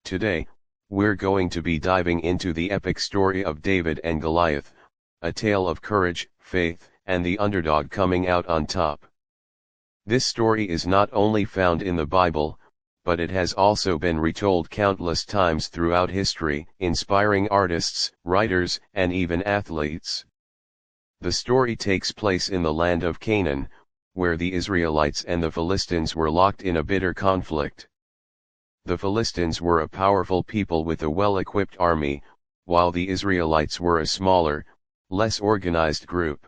Today, we're going to be diving into the epic story of David and Goliath, a tale of courage, faith, and the underdog coming out on top. This story is not only found in the Bible, but it has also been retold countless times throughout history, inspiring artists, writers, and even athletes. The story takes place in the land of Canaan, where the Israelites and the Philistines were locked in a bitter conflict. The Philistines were a powerful people with a well-equipped army, while the Israelites were a smaller, less organized group.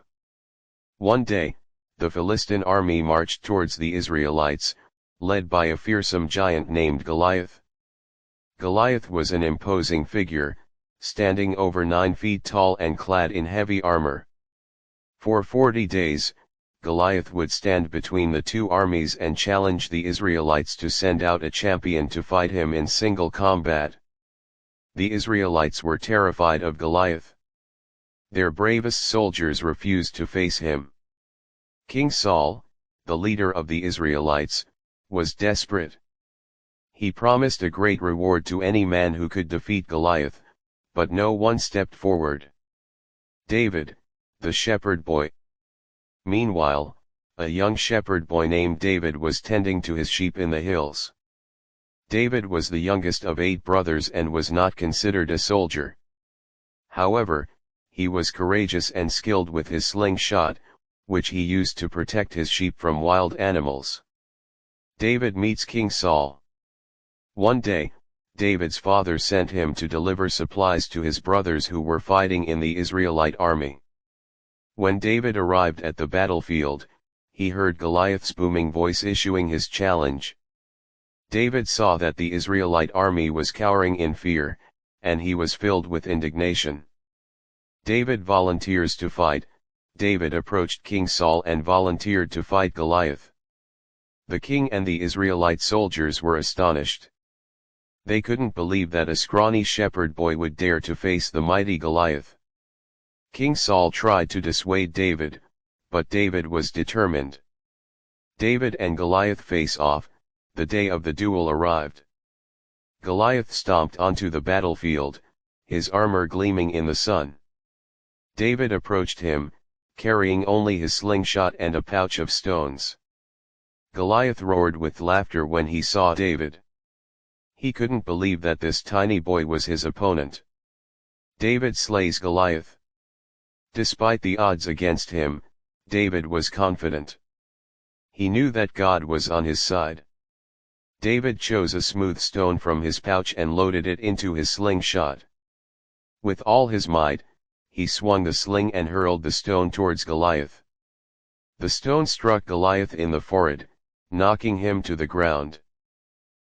One day, the Philistine army marched towards the Israelites, led by a fearsome giant named Goliath. Goliath was an imposing figure, standing over 9 feet tall and clad in heavy armor. For 40 days, Goliath would stand between the two armies and challenge the Israelites to send out a champion to fight him in single combat. The Israelites were terrified of Goliath. Their bravest soldiers refused to face him. King Saul, the leader of the Israelites, was desperate. He promised a great reward to any man who could defeat Goliath, but no one stepped forward. David, the shepherd boy. Meanwhile, a young shepherd boy named David was tending to his sheep in the hills. David was the youngest of 8 brothers and was not considered a soldier. However, he was courageous and skilled with his slingshot, which he used to protect his sheep from wild animals. David meets King Saul. One day, David's father sent him to deliver supplies to his brothers who were fighting in the Israelite army. When David arrived at the battlefield, he heard Goliath's booming voice issuing his challenge. David saw that the Israelite army was cowering in fear, and he was filled with indignation. David volunteers to fight. David approached King Saul and volunteered to fight Goliath. The king and the Israelite soldiers were astonished. They couldn't believe that a scrawny shepherd boy would dare to face the mighty Goliath. King Saul tried to dissuade David, but David was determined. David and Goliath face off. The day of the duel arrived. Goliath stomped onto the battlefield, his armor gleaming in the sun. David approached him, carrying only his slingshot and a pouch of stones. Goliath roared with laughter when he saw David. He couldn't believe that this tiny boy was his opponent. David slays Goliath. Despite the odds against him, David was confident. He knew that God was on his side. David chose a smooth stone from his pouch and loaded it into his slingshot. With all his might, he swung the sling and hurled the stone towards Goliath. The stone struck Goliath in the forehead, knocking him to the ground.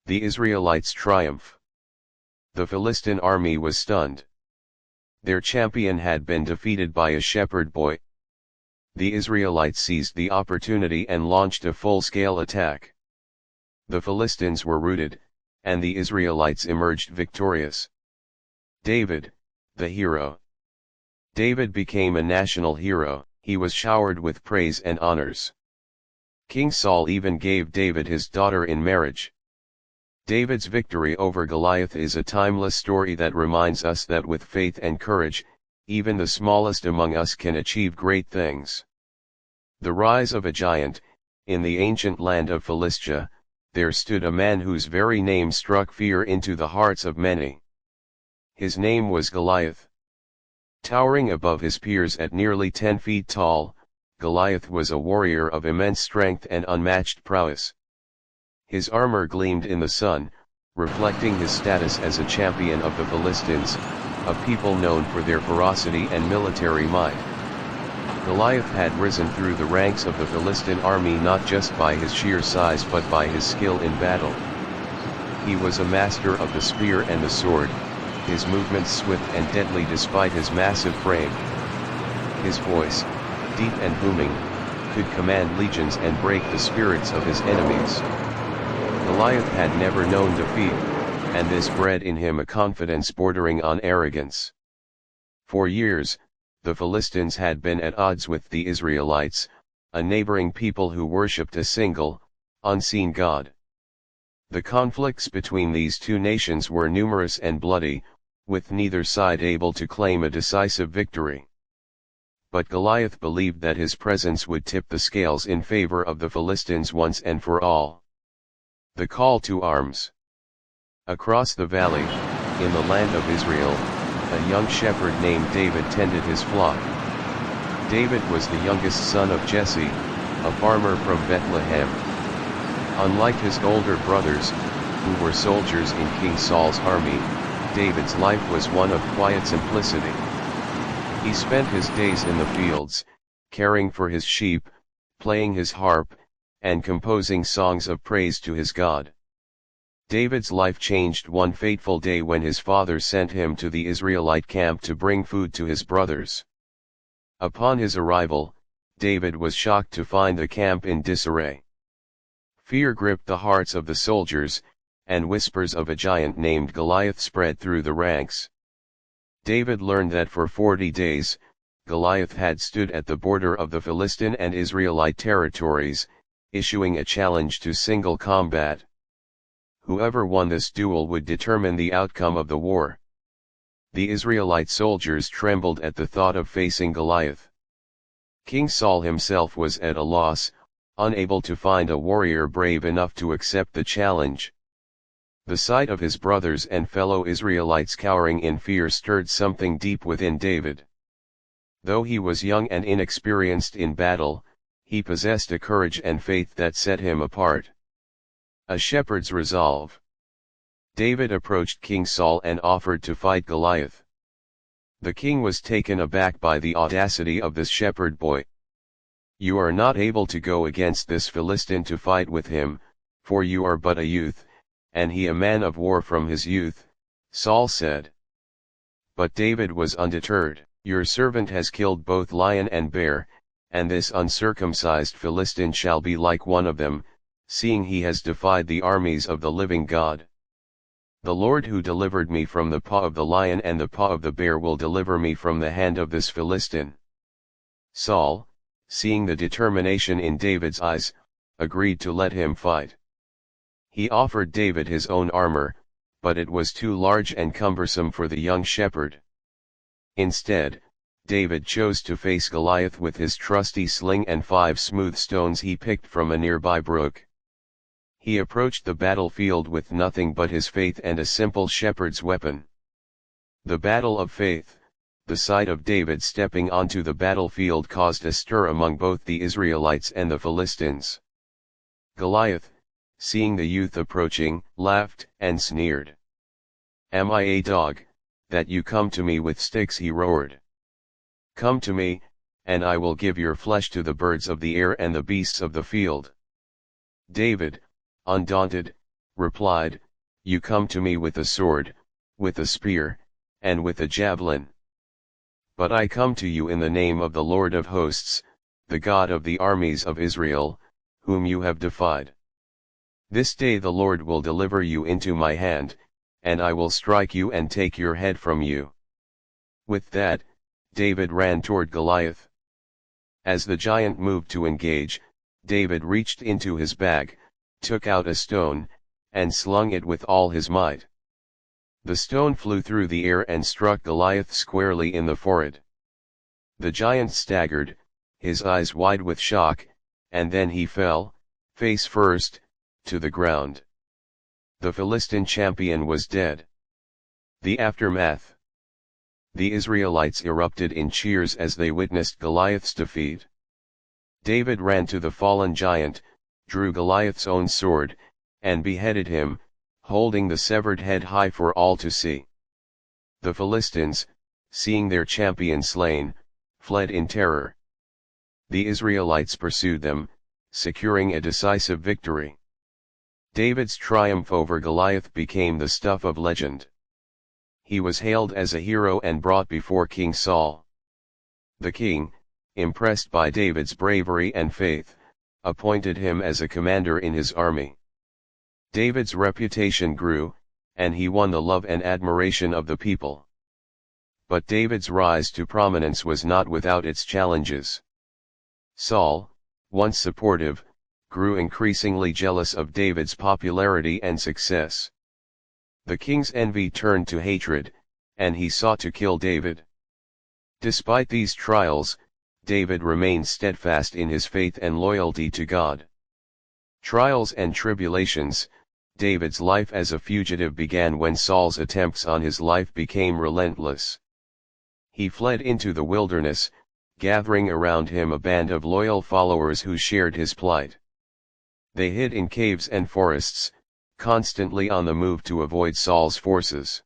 The Israelites triumph. The Philistine army was stunned. Their champion had been defeated by a shepherd boy. The Israelites seized the opportunity and launched a full-scale attack. The Philistines were routed, and the Israelites emerged victorious. David, the hero. David became a national hero. He was showered with praise and honors. King Saul even gave David his daughter in marriage. David's victory over Goliath is a timeless story that reminds us that with faith and courage, even the smallest among us can achieve great things. The rise of a giant. In the ancient land of Philistia, there stood a man whose very name struck fear into the hearts of many. His name was Goliath. Towering above his peers at nearly 10 feet tall, Goliath was a warrior of immense strength and unmatched prowess. His armor gleamed in the sun, reflecting his status as a champion of the Philistines, a people known for their ferocity and military might. Goliath had risen through the ranks of the Philistine army not just by his sheer size but by his skill in battle. He was a master of the spear and the sword, his movements swift and deadly despite his massive frame. His voice, deep and booming, could command legions and break the spirits of his enemies. Goliath had never known defeat, and this bred in him a confidence bordering on arrogance. For years, the Philistines had been at odds with the Israelites, a neighboring people who worshipped a single, unseen God. The conflicts between these two nations were numerous and bloody, with neither side able to claim a decisive victory. But Goliath believed that his presence would tip the scales in favor of the Philistines once and for all. The call to arms. Across the valley, in the land of Israel, a young shepherd named David tended his flock. David was the youngest son of Jesse, a farmer from Bethlehem. Unlike his older brothers, who were soldiers in King Saul's army, David's life was one of quiet simplicity. He spent his days in the fields, caring for his sheep, playing his harp, and composing songs of praise to his God. David's life changed one fateful day when his father sent him to the Israelite camp to bring food to his brothers. Upon his arrival, David was shocked to find the camp in disarray. Fear gripped the hearts of the soldiers, and whispers of a giant named Goliath spread through the ranks. David learned that for 40 days, Goliath had stood at the border of the Philistine and Israelite territories, issuing a challenge to single combat. Whoever won this duel would determine the outcome of the war. The Israelite soldiers trembled at the thought of facing Goliath. King Saul himself was at a loss, unable to find a warrior brave enough to accept the challenge. The sight of his brothers and fellow Israelites cowering in fear stirred something deep within David. Though he was young and inexperienced in battle, he possessed a courage and faith that set him apart. A shepherd's resolve. David approached King Saul and offered to fight Goliath. The king was taken aback by the audacity of this shepherd boy. "You are not able to go against this Philistine to fight with him, for you are but a youth, and he a man of war from his youth," Saul said. But David was undeterred. "Your servant has killed both lion and bear, and this uncircumcised Philistine shall be like one of them, seeing he has defied the armies of the living God. The Lord who delivered me from the paw of the lion and the paw of the bear will deliver me from the hand of this Philistine." Saul, seeing the determination in David's eyes, agreed to let him fight. He offered David his own armor, but it was too large and cumbersome for the young shepherd. Instead, David chose to face Goliath with his trusty sling and 5 smooth stones he picked from a nearby brook. He approached the battlefield with nothing but his faith and a simple shepherd's weapon. The battle of faith. The sight of David stepping onto the battlefield caused a stir among both the Israelites and the Philistines. Goliath, seeing the youth approaching, laughed and sneered. "Am I a dog, that you come to me with sticks?" he roared. "Come to me, and I will give your flesh to the birds of the air and the beasts of the field." David, undaunted, replied, "You come to me with a sword, with a spear, and with a javelin. But I come to you in the name of the Lord of hosts, the God of the armies of Israel, whom you have defied. This day the Lord will deliver you into my hand, and I will strike you and take your head from you." With that, David ran toward Goliath. As the giant moved to engage, David reached into his bag, took out a stone, and slung it with all his might. The stone flew through the air and struck Goliath squarely in the forehead. The giant staggered, his eyes wide with shock, and then he fell, face first, to the ground. The Philistine champion was dead. The aftermath. The Israelites erupted in cheers as they witnessed Goliath's defeat. David ran to the fallen giant, drew Goliath's own sword, and beheaded him, holding the severed head high for all to see. The Philistines, seeing their champion slain, fled in terror. The Israelites pursued them, securing a decisive victory. David's triumph over Goliath became the stuff of legend. He was hailed as a hero and brought before King Saul. The king, impressed by David's bravery and faith, appointed him as a commander in his army. David's reputation grew, and he won the love and admiration of the people. But David's rise to prominence was not without its challenges. Saul, once supportive, grew increasingly jealous of David's popularity and success. The king's envy turned to hatred, and he sought to kill David. Despite these trials, David remained steadfast in his faith and loyalty to God. Trials and tribulations. David's life as a fugitive began when Saul's attempts on his life became relentless. He fled into the wilderness, gathering around him a band of loyal followers who shared his plight. They hid in caves and forests, constantly on the move to avoid Saul's forces.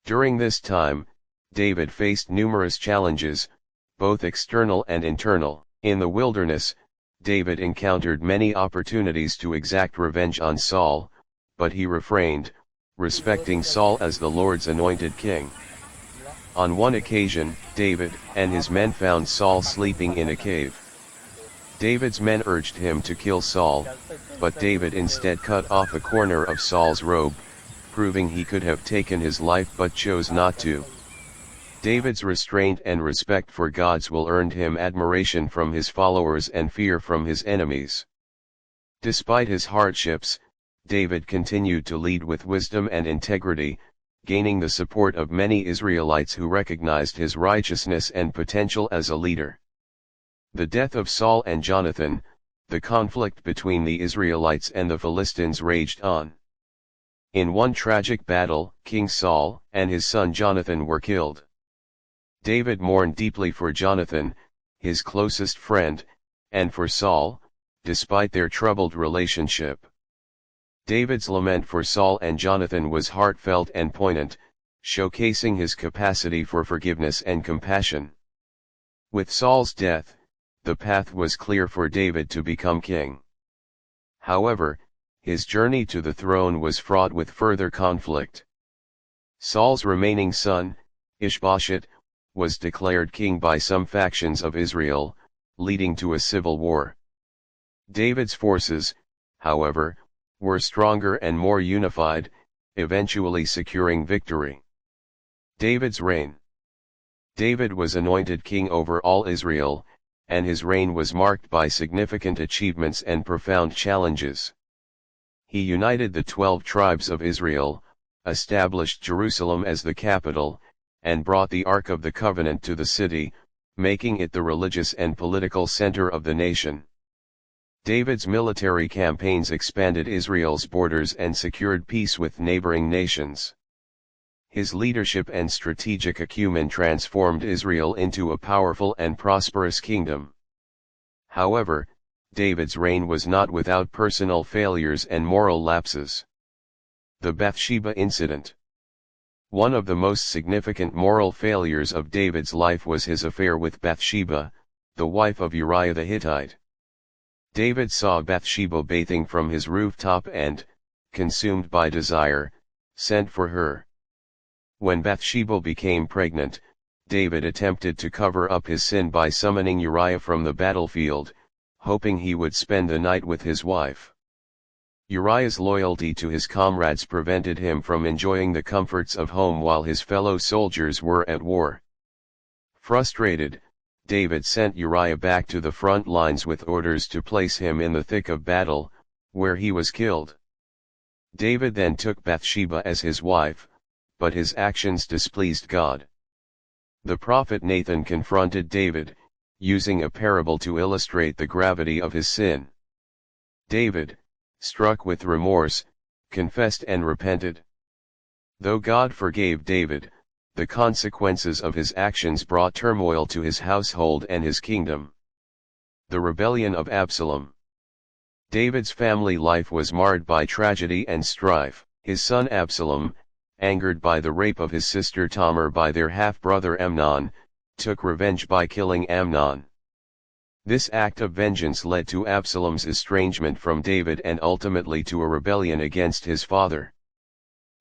During this time, David faced numerous challenges, both external and internal. In the wilderness, David encountered many opportunities to exact revenge on Saul, but he refrained, respecting Saul as the Lord's anointed king. On one occasion, David and his men found Saul sleeping in a cave. David's men urged him to kill Saul, but David instead cut off a corner of Saul's robe, proving he could have taken his life but chose not to. David's restraint and respect for God's will earned him admiration from his followers and fear from his enemies. Despite his hardships, David continued to lead with wisdom and integrity, gaining the support of many Israelites who recognized his righteousness and potential as a leader. The death of Saul and Jonathan. The conflict between the Israelites and the Philistines raged on. In one tragic battle, King Saul and his son Jonathan were killed. David mourned deeply for Jonathan, his closest friend, and for Saul, despite their troubled relationship. David's lament for Saul and Jonathan was heartfelt and poignant, showcasing his capacity for forgiveness and compassion. With Saul's death, the path was clear for David to become king. However, his journey to the throne was fraught with further conflict. Saul's remaining son, Ishbosheth, was declared king by some factions of Israel, leading to a civil war. David's forces, however, were stronger and more unified, eventually securing victory. David's reign. David was anointed king over all Israel, and his reign was marked by significant achievements and profound challenges. He united the 12 tribes of Israel, established Jerusalem as the capital, and brought the Ark of the Covenant to the city, making it the religious and political center of the nation. David's military campaigns expanded Israel's borders and secured peace with neighboring nations. His leadership and strategic acumen transformed Israel into a powerful and prosperous kingdom. However, David's reign was not without personal failures and moral lapses. The Bathsheba incident. One of the most significant moral failures of David's life was his affair with Bathsheba, the wife of Uriah the Hittite. David saw Bathsheba bathing from his rooftop and, consumed by desire, sent for her. When Bathsheba became pregnant, David attempted to cover up his sin by summoning Uriah from the battlefield, hoping he would spend the night with his wife. Uriah's loyalty to his comrades prevented him from enjoying the comforts of home while his fellow soldiers were at war. Frustrated, David sent Uriah back to the front lines with orders to place him in the thick of battle, where he was killed. David then took Bathsheba as his wife, but his actions displeased God. The prophet Nathan confronted David, using a parable to illustrate the gravity of his sin. David, struck with remorse, confessed and repented. Though God forgave David, the consequences of his actions brought turmoil to his household and his kingdom. The rebellion of Absalom. David's family life was marred by tragedy and strife. His son Absalom, angered by the rape of his sister Tamar by their half-brother Amnon, took revenge by killing Amnon. This act of vengeance led to Absalom's estrangement from David and ultimately to a rebellion against his father.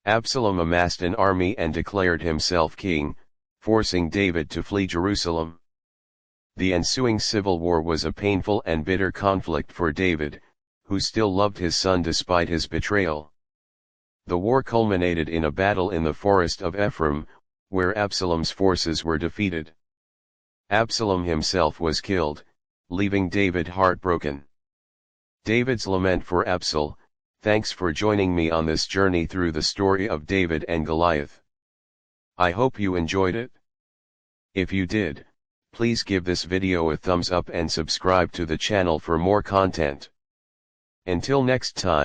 Absalom amassed an army and declared himself king, forcing David to flee Jerusalem. The ensuing civil war was a painful and bitter conflict for David, who still loved his son despite his betrayal. The war culminated in a battle in the forest of Ephraim, where Absalom's forces were defeated. Absalom himself was killed, leaving David heartbroken. David's lament for Absalom. Thanks for joining me on this journey through the story of David and Goliath. I hope you enjoyed it. If you did, please give this video a thumbs up and subscribe to the channel for more content. Until next time.